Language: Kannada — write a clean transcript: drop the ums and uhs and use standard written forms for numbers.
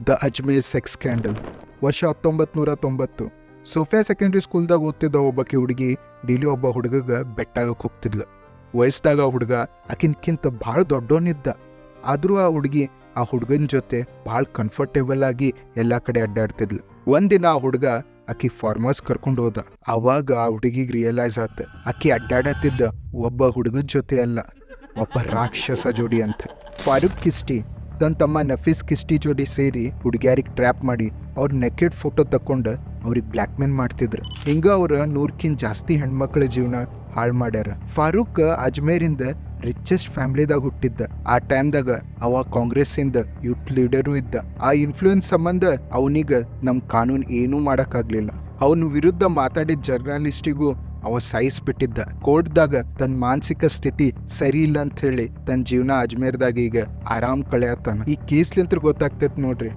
The Ajmer sex scandal. ವರ್ಷ 1990. ಸೋಫಿಯಾ ಸೆಕೆಂಡ್ರಿ ಸ್ಕೂಲ್ದಾಗ ಓದ್ತಿದ್ದ ಒಬ್ಬಾಕಿ ಹುಡುಗಿ ಡೈಲಿ ಒಬ್ಬ ಹುಡುಗಗೆ ಬೆಟ್ಟಾಗಕ್ಕೆ ಹೋಗ್ತಿದ್ಲು. ವಯಸ್ಸದಾಗ ಹುಡುಗ ಆಕಿನ್ಕಿಂತ ಭಾಳ ದೊಡ್ಡವನಿದ್ದ. ಆದರೂ ಆ ಹುಡುಗಿ ಆ ಹುಡುಗನ ಜೊತೆ ಭಾಳ ಕಂಫರ್ಟೇಬಲ್ ಆಗಿ ಎಲ್ಲ ಕಡೆ ಅಡ್ಡಾಡ್ತಿದ್ಲು. ಒಂದಿನ ಆ ಹುಡುಗ ಆಕಿ ಫಾರ್ಮರ್ಸ್ ಕರ್ಕೊಂಡು ಹೋದ. ಅವಾಗ ಆ ಹುಡುಗಿಗೆ ರಿಯಲೈಸ್ ಆತ ಆಕಿ ಅಡ್ಡಾಡತ್ತಿದ್ದ ಒಬ್ಬ ಹುಡುಗನ ಜೊತೆ ಅಲ್ಲ, ಒಬ್ಬ ರಾಕ್ಷಸ ಜೋಡಿ ಅಂತ. ಫಾರೂಕ್ ಕಿಸ್ಟಿ ತನ್ನ ತಮ್ಮ ನಫೀಸ್ ಕಿಸ್ಟಿ ಜೋಡಿ ಸೇರಿ ಹುಡುಗಿಯಾರಿಗೆ ಟ್ರ್ಯಾಪ್ ಮಾಡಿ ಅವ್ರ ನೆಕೆಡ್ ಫೋಟೋ ತಕೊಂಡು ಅವ್ರಿಗೆ ಬ್ಲ್ಯಾಕ್ ಮೇಲ್ ಮಾಡ್ತಿದ್ರು. ಹಿಂಗ ಅವ್ರ 100ಕ್ಕಿಂತ ಜಾಸ್ತಿ ಹೆಣ್ಮಕ್ಳ ಜೀವನ ಹಾಳು ಮಾಡ್ಯಾರ. ಫಾರೂಕ್ ಅಜ್ಮೇರಿಂದ ರಿಚೆಸ್ಟ್ ಫ್ಯಾಮಿಲಿದಾಗ ಹುಟ್ಟಿದ್ದ. ಆ ಟೈಮ್ದಾಗ ಅವ ಕಾಂಗ್ರೆಸ್ಸಿಂದ ಯೂತ್ ಲೀಡರು ಇದ್ದ. ಆ ಇನ್ಫ್ಲೂಯೆನ್ಸ್ ಸಂಬಂಧ ಅವನಿಗೆ ನಮ್ಮ ಕಾನೂನು ಏನೂ ಮಾಡೋಕ್ಕಾಗಲಿಲ್ಲ. ಅವನ ವಿರುದ್ಧ ಮಾತಾಡಿದ ಜರ್ನಲಿಸ್ಟಿಗೂ ಅವ ಸಾಯಿಸ್ಬಿಟ್ಟಿದ್ದ. ಕೋರ್ಟ್ದಾಗ ತನ್ನ ಮಾನಸಿಕ ಸ್ಥಿತಿ ಸರಿ ಇಲ್ಲ ಅಂತ ಹೇಳಿ ತನ್ನ ಜೀವನ ಅಜ್ಮೇರ್ದಾಗ ಈಗ ಆರಾಮ್ ಕಳೆಯತ್ತಾನ. ಈ ಕೇಸ್ಲಿಂತ್ರ ಗೊತ್ತಾಗ್ತೈತೆ ನೋಡ್ರಿ